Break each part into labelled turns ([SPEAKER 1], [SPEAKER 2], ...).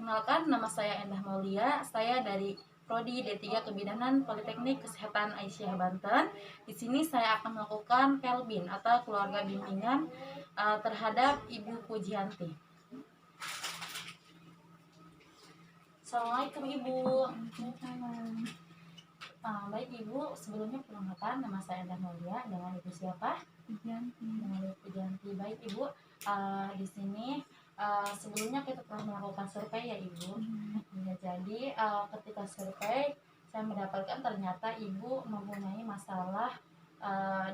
[SPEAKER 1] Perkenalkan, nama saya Endah Maulia. Saya dari Prodi D3 Kebidanan Politeknik Kesehatan Aisyah Banten. Di sini saya akan melakukan PELBIN atau keluarga bimbingan terhadap Ibu Pujianti. Assalamualaikum Ibu. Baik Ibu, sebelumnya perkenalkan, nama saya Endah Maulia. Dengan Ibu siapa?
[SPEAKER 2] Pujianti.
[SPEAKER 1] Dengan Ibu Pujianti. Baik Ibu, di sini sebelumnya kita telah melakukan survei ya Ibu. Ya, jadi ketika survei saya mendapatkan ternyata Ibu mempunyai masalah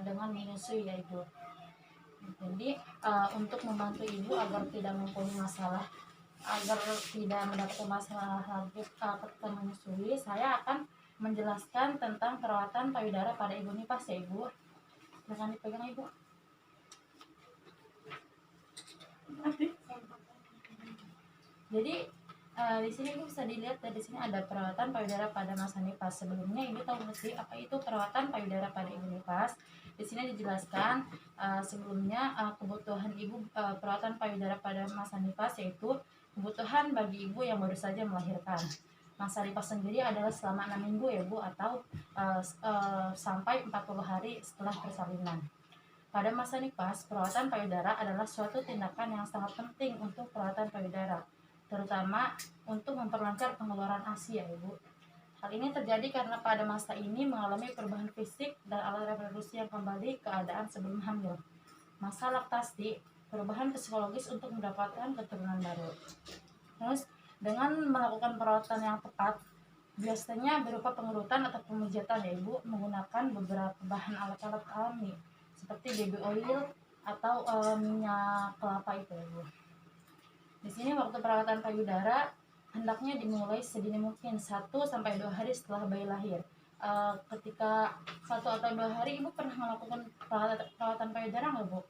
[SPEAKER 1] dengan menyusui ya Ibu. Jadi untuk membantu Ibu agar tidak mempunyai masalah, agar tidak mendapatkan masalah lagi ketika menyusui, saya akan menjelaskan tentang perawatan payudara pada Ibu nifas ya Ibu. Silakan dipegang Ibu. Jadi di sini Ibu bisa dilihat dari sini ada perawatan payudara pada masa nifas. Sebelumnya Ibu tahu nggak sih apa itu perawatan payudara pada Ibu nifas? Di sini dijelaskan sebelumnya kebutuhan Ibu perawatan payudara pada masa nifas yaitu kebutuhan bagi Ibu yang baru saja melahirkan. Masa nifas sendiri adalah selama 6 minggu ya Bu, atau sampai 40 hari setelah persalinan. Pada masa nifas, perawatan payudara adalah suatu tindakan yang sangat penting untuk perawatan payudara, terutama untuk memperlancar pengeluaran ASI ya Ibu. Hal ini terjadi karena pada masa ini mengalami perubahan fisik dan alat reproduksi yang kembali keadaan sebelum hamil. Masa laktasi, perubahan psikologis untuk mendapatkan keturunan baru. Terus dengan melakukan perawatan yang tepat, biasanya berupa pengerutan atau pemijatan ya Ibu, menggunakan beberapa bahan alat-alat alami seperti baby oil atau minyak kelapa itu ya Bu. Di sini waktu perawatan payudara hendaknya dimulai sedini mungkin 1-2 hari setelah bayi lahir. Ketika 1 atau 2 hari Ibu pernah melakukan perawatan payudara nggak Bu?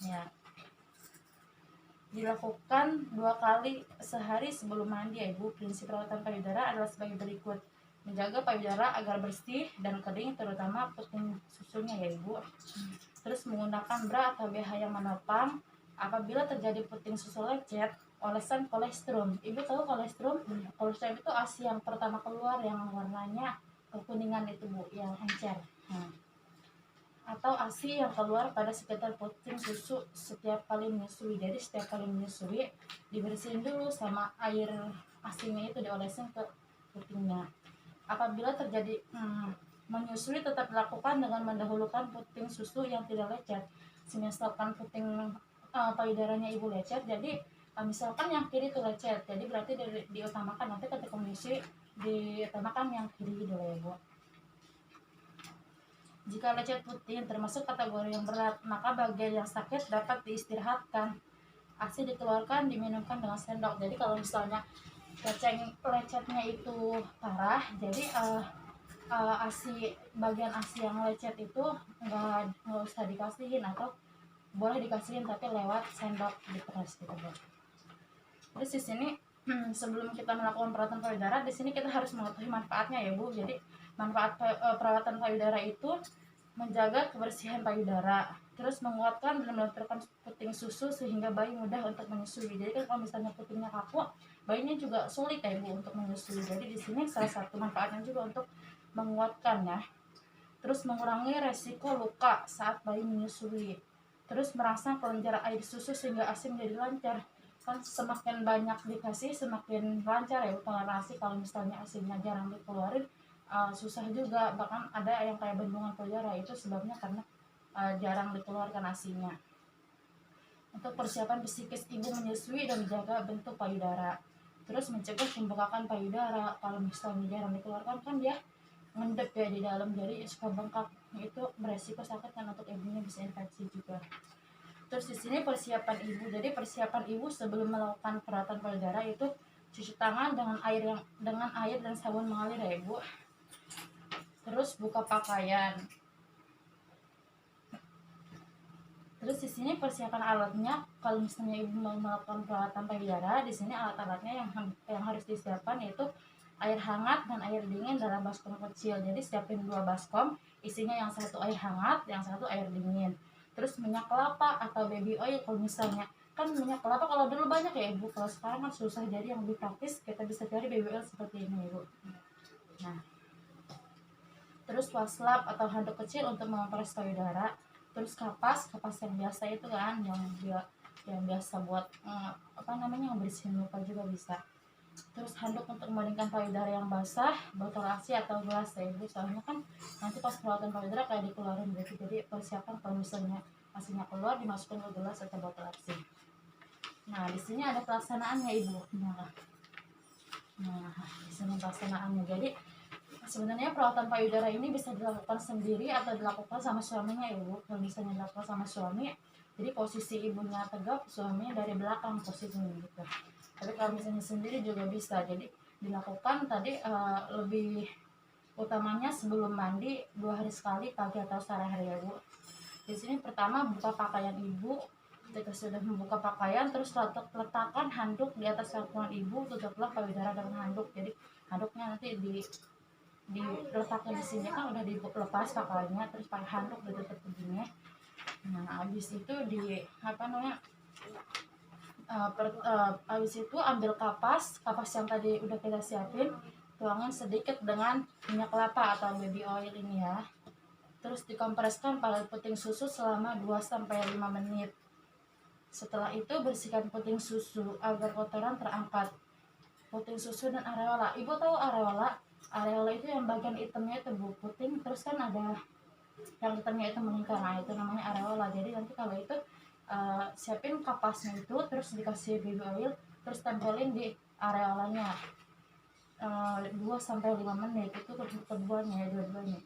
[SPEAKER 1] Ya. Dilakukan 2 kali sehari sebelum mandi ya Ibu. Prinsip perawatan payudara adalah sebagai berikut: menjaga payudara agar bersih dan kering, terutama puting susunya ya Ibu. Terus menggunakan bra atau BH yang menopang. Apabila terjadi puting susu lecet, olesan kolestrum. Ibu tahu kolestrum? Kolestrum itu ASI yang pertama keluar yang warnanya kekuningan itu Bu, yang encer. Atau ASI yang keluar pada sekitar puting susu setiap kali menyusui. Jadi setiap kali menyusui dibersihin dulu sama air ASInya itu, diolesin ke putingnya. Apabila terjadi menyusui, tetap dilakukan dengan mendahulukan puting susu yang tidak lecet. Misalkan puting payudaranya Ibu lecet, jadi misalkan yang kiri itu lecet, jadi berarti diutamakan nanti ketika menyusui diutamakan yang kiri dulu ya Bu. Jika lecet puting termasuk kategori yang berat, maka bagian yang sakit dapat diistirahatkan. ASI dikeluarkan, diminumkan dengan sendok. Jadi kalau misalnya lecetnya itu parah, jadi ASI, bagian ASI yang lecet itu nggak usah dikasihin, atau boleh dikasihin tapi lewat sendok diperas gitu Bu. Terus di sini sebelum kita melakukan perawatan payudara, di sini kita harus mengetahui manfaatnya ya Bu. Jadi manfaat perawatan payudara itu menjaga kebersihan payudara, terus menguatkan dan melenturkan puting susu sehingga bayi mudah untuk menyusui. Jadi kan kalau misalnya putingnya kaku, bayinya juga sulit ya Bu untuk menyusui. Jadi di sini salah satu manfaatnya juga untuk menguatkan ya. Terus mengurangi resiko luka saat bayi menyusui. Terus merangsang kelenjar air susu sehingga ASI menjadi lancar. Kan semakin banyak dikasih semakin lancar ya pengeluaran ASI. Kalau misalnya ASInya jarang dikeluarin, susah juga, bahkan ada yang kayak bendungan payudara, itu sebabnya karena jarang dikeluarkan ASInya. Untuk persiapan psikis ibu menyusui dan menjaga bentuk payudara, terus mencegah pembengkakan payudara. Kalau misalnya jarang dikeluarkan kan dia ngendep ya di dalam, jadi suka bengkak, itu beresiko sakit kan, untuk ibunya bisa infeksi juga. Terus di sini persiapan ibu, jadi persiapan ibu sebelum melakukan perawatan payudara itu cuci tangan dengan air dan sabun mengalir ya Ibu. Terus buka pakaian. Terus di sini persiapan alatnya, kalau misalnya ibu mau melakukan perawatan payudara, di sini alat-alatnya yang harus disiapkan yaitu air hangat dan air dingin dalam baskom kecil. Jadi siapin 2 baskom, isinya yang satu air hangat, yang satu air dingin. Terus minyak kelapa atau baby oil kalau misalnya kan minyak kelapa kalau dulu banyak ya ibu, kalau sekarang kan susah, jadi yang lebih praktis kita bisa cari baby oil seperti ini ibu. Nah, terus waslap atau handuk kecil untuk mengompres payudara, terus kapas yang biasa itu kan, yang biasa buat yang bersihin luka juga bisa. Terus handuk untuk mengeringkan payudara yang basah, botol ASI atau gelas ya ibu, soalnya kan nanti pas perawatan payudara kayak dikeluarin gitu, jadi persiapan kalau misalnya ASInya keluar dimasukkan ke gelas atau botol ASI. Nah, di sini ada pelaksanaannya ibu. Nah, di sini pelaksanaannya. Jadi sebenarnya perawatan payudara ini bisa dilakukan sendiri atau dilakukan sama suaminya ibu. Kalau misalnya dilakukan sama suami, jadi posisi ibunya tegap, suaminya dari belakang posisinya gitu. Tapi kalau misalnya sendiri juga bisa. Jadi dilakukan tadi lebih utamanya sebelum mandi 2 hari sekali, pagi atau sore hari ya bu. Di sini pertama buka pakaian ibu. Ketika sudah membuka pakaian, terus letakkan handuk di atas sangkungan ibu, tutuplah payudara dengan handuk. Jadi handuknya nanti diletakkan di sini kan udah dilepas pakaiannya, terus pakai handuk ditutup begini. Nah, habis itu habis itu ambil kapas yang tadi udah kita siapin, tuangin sedikit dengan minyak kelapa atau baby oil ini ya. Terus dikompreskan pada puting susu selama 2-5 menit. Setelah itu bersihkan puting susu agar kotoran terangkat. Puting susu dan areola. Ibu tahu areola? Areola itu yang bagian hitamnya itu bu, puting, terus kan ada yang hitamnya itu meningkat. Nah, itu namanya areola. Jadi nanti kalau itu siapin kapasnya itu, terus dikasih baby oil, terus tempelin di areolanya 2-5 menit. Itu keduanya ya, dua-duanya.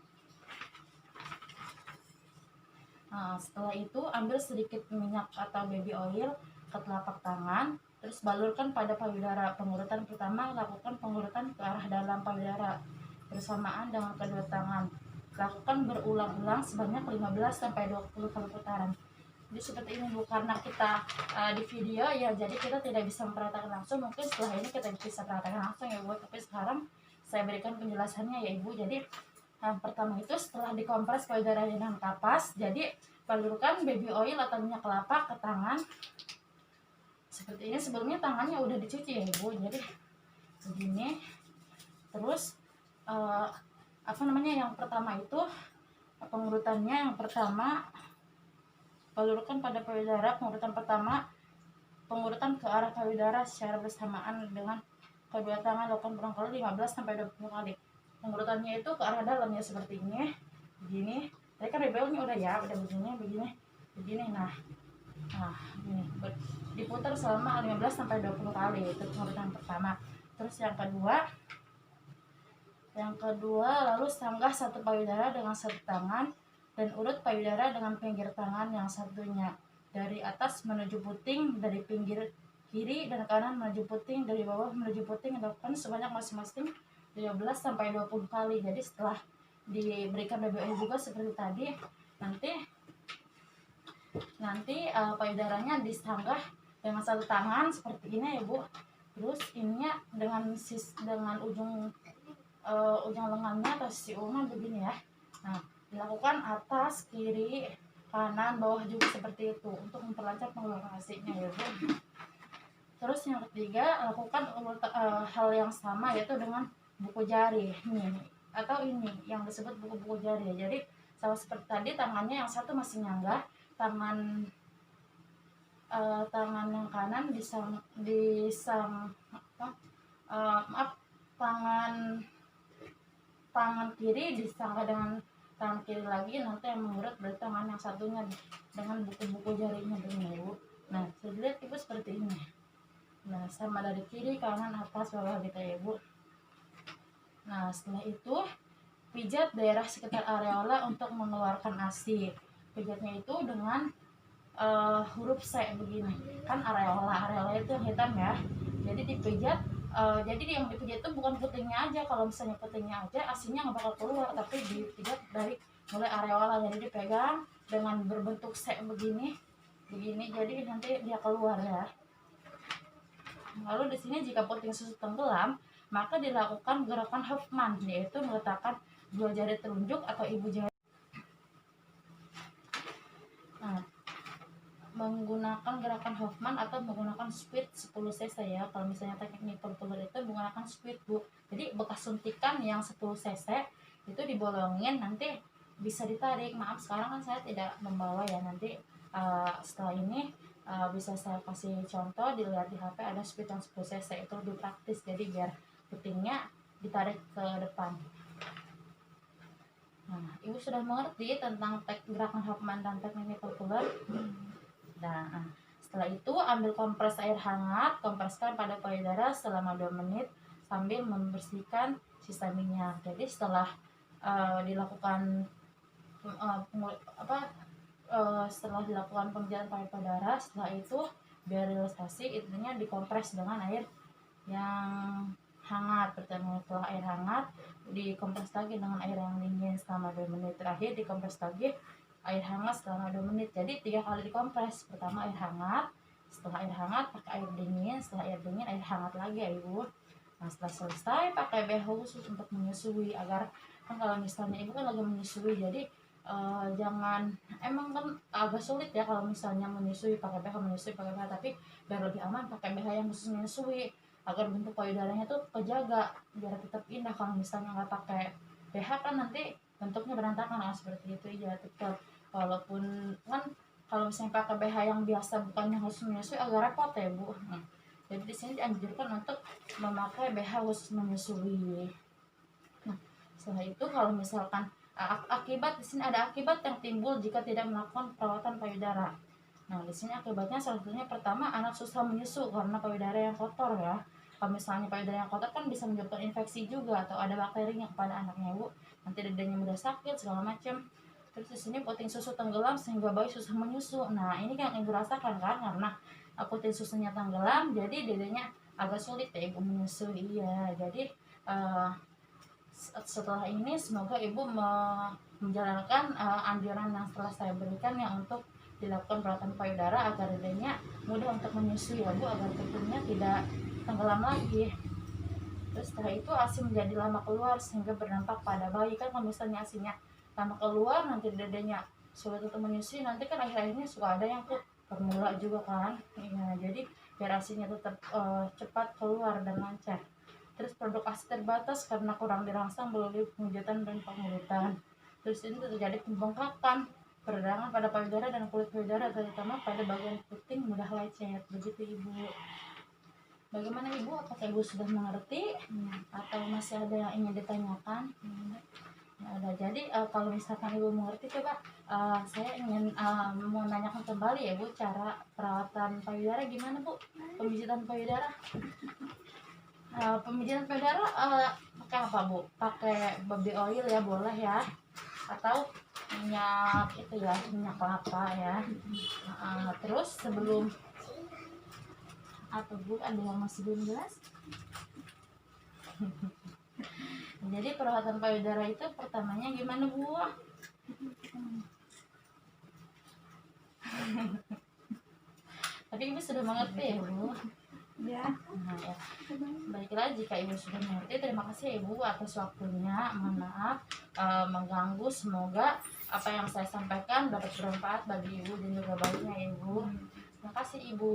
[SPEAKER 1] Nah, setelah itu ambil sedikit minyak atau baby oil ke telapak tangan, terus balurkan pada payudara. Pengurutan pertama, lakukan pengurutan ke arah dalam payudara bersamaan dengan kedua tangan. Lakukan berulang-ulang sebanyak 15-20 kali putaran. Jadi seperti ini bu, karena kita di video ya, jadi kita tidak bisa mempraktekkan langsung. Mungkin setelah ini kita bisa praktekkan langsung ya bu, tapi sekarang saya berikan penjelasannya ya ibu. Jadi yang pertama itu setelah dikompres payudara dengan kapas, jadi balurkan baby oil atau minyak kelapa ke tangan seperti ini. Sebelumnya tangannya udah dicuci ya ibu, jadi begini. Terus yang pertama itu pengurutannya, yang pertama balurkan pada payudara. Pengurutan pertama, pengurutan ke arah payudara secara bersamaan dengan kedua tangan, lakukan barangkali 15-20 kali. Pengurutannya itu ke arah dalam ya, seperti ini, begini. Tadi kan rebelnya udah ya, udah begini. Nah ini diputar selama 15-20 kali. Itu pengurutan pertama. Terus yang kedua lalu sanggah satu payudara dengan satu tangan dan urut payudara dengan pinggir tangan yang satunya dari atas menuju puting, dari pinggir kiri dan kanan menuju puting, dari bawah menuju puting. Lakukan sebanyak masing-masing 15-20 kali. Jadi setelah diberikan baby oil juga seperti tadi, nanti payudaranya disanggah dengan satu tangan seperti ini ya bu. Terus ininya dengan ujung lengannya atau siulnya begini ya. Nah, dilakukan atas, kiri, kanan, bawah juga seperti itu untuk memperlancar pengeluaran ASI-nya ya bu. Terus yang ketiga, lakukan hal yang sama yaitu dengan buku jari nih, atau ini yang disebut buku-buku jari. Jadi sama seperti tadi, tangannya yang satu masih nyanggah, tangan yang kanan tangan kiri disanggah dengan tangan kiri lagi. Nanti yang mengurut berarti tangan yang satunya dengan buku-buku jarinya begini bu. Nah, saya lihat ibu seperti ini. Nah, sama dari kiri, kanan, atas, bawah gitu ya bu. Nah, setelah itu pijat daerah sekitar areola untuk mengeluarkan ASI. Pijatnya itu dengan huruf C begini. Kan areola itu yang hitam ya. Jadi dipijat. Jadi yang dipijat itu bukan putingnya aja. Kalau misalnya putingnya aja, ASInya nggak bakal keluar. Tapi dipijat dari mulai areola. Jadi dipegang dengan berbentuk C begini. Jadi nanti dia keluar ya. Lalu di sini jika puting susu tenggelam, maka dilakukan gerakan Hoffman, yaitu meletakkan 2 jari telunjuk atau ibu jari. Nah, menggunakan gerakan Hoffman atau menggunakan speed 10 cc ya. Kalau misalnya teknik nipple puller itu menggunakan speed Bu. Jadi bekas suntikan yang 10 cc itu dibolongin, nanti bisa ditarik. Maaf sekarang kan saya tidak membawa ya, nanti setelah ini bisa saya kasih contoh, dilihat di HP ada speed yang 10 cc, itu lebih praktis. Jadi biar putingnya ditarik ke depan. Nah, ibu sudah mengerti tentang gerakan Hoffman dan teknik nipple puller. Nah, setelah itu ambil kompres air hangat, kompreskan pada payudara selama 2 menit sambil membersihkan sisa minyak. Jadi setelah dilakukan setelah dilakukan pemijatan payudara, setelah itu biar relaksasi, intinya dikompres dengan air yang hangat. Pertama setelah air hangat dikompres lagi dengan air yang dingin selama 2 menit. Terakhir dikompres lagi air hangat selama 2 menit. Jadi 3 kali dikompres. Pertama air hangat, setelah air hangat pakai air dingin, setelah air dingin air hangat lagi ya ibu. Nah setelah selesai pakai BH khusus untuk menyusui, agar kan kalau misalnya ibu kan lagi menyusui, jadi jangan, emang kan agak sulit ya kalau misalnya menyusui pakai BH, menyusui pakai BH, tapi biar lebih aman pakai BH yang khusus menyusui agar bentuk payudaranya tuh kejaga biar tetap indah. Kalau misalnya nggak pakai BH kan nanti bentuknya berantakan seperti itu ya. Tetap walaupun kan kalau misalnya pakai BH yang biasa bukan yang khusus menyusui agak repot ya Bu. Jadi di sini dianjurkan untuk memakai BH khusus menyusui. Nah setelah itu kalau misalkan akibat, di sini ada akibat yang timbul jika tidak melakukan perawatan payudara. Nah di sini akibatnya salah satunya pertama, anak susah menyusu karena payudara yang kotor ya. Kalau misalnya payudara yang kotor kan bisa menyebabkan infeksi juga atau ada bakterinya kepada anaknya Bu. Nanti dadanya mudah sakit segala macam. Terus di sini puting susu tenggelam sehingga bayi susah menyusu. Nah ini kan ibu rasakan kan, karena puting susunya tenggelam jadi dadanya agak sulit ya ibu menyusui. Iya, jadi setelah ini semoga ibu menjalankan anjuran yang setelah saya berikan ya, untuk dilakukan perawatan payudara agar dadanya mudah untuk menyusui ya Bu, agar putingnya tidak tenggelam lagi. Terus setelah itu ASI menjadi lama keluar sehingga berdampak pada bayi. Kan kalau misalnya ASInya lama keluar nanti dadanya sulit untuk menyusui, nanti kan akhir-akhirnya suka ada yang tuh permula juga kan ya. Jadi biar ASInya tetap cepat keluar dan lancar. Terus produk ASI terbatas karena kurang dirangsang melalui pemijatan dan pengurutan. Terus ini terjadi pembengkakan, peradangan pada payudara dan kulit payudara, terutama pada bagian puting mudah lecet. Begitu ibu. Bagaimana ibu? Apakah ibu sudah mengerti atau masih ada yang ingin ditanyakan? Ya udah, jadi kalau misalkan ibu mengerti, coba saya ingin mau nanyakan kembali ya Bu, cara perawatan payudara gimana Bu? Pemijatan payudara. Pemijatan payudara pakai apa Bu? Pakai baby oil ya boleh ya, atau minyak itu ya, minyak kelapa ya. Terus sebelum atau Bu, ada yang masih belum jelas? Jadi perawatan payudara itu pertamanya gimana Bu? Tapi ibu sudah mengerti ya Bu? Ya. Nah, ya. Baiklah, jika ibu sudah mengerti, terima kasih ibu atas waktunya. Mohon maaf mengganggu. Semoga apa yang saya sampaikan dapat bermanfaat bagi ibu dan juga bayinya ibu. Terima kasih ibu.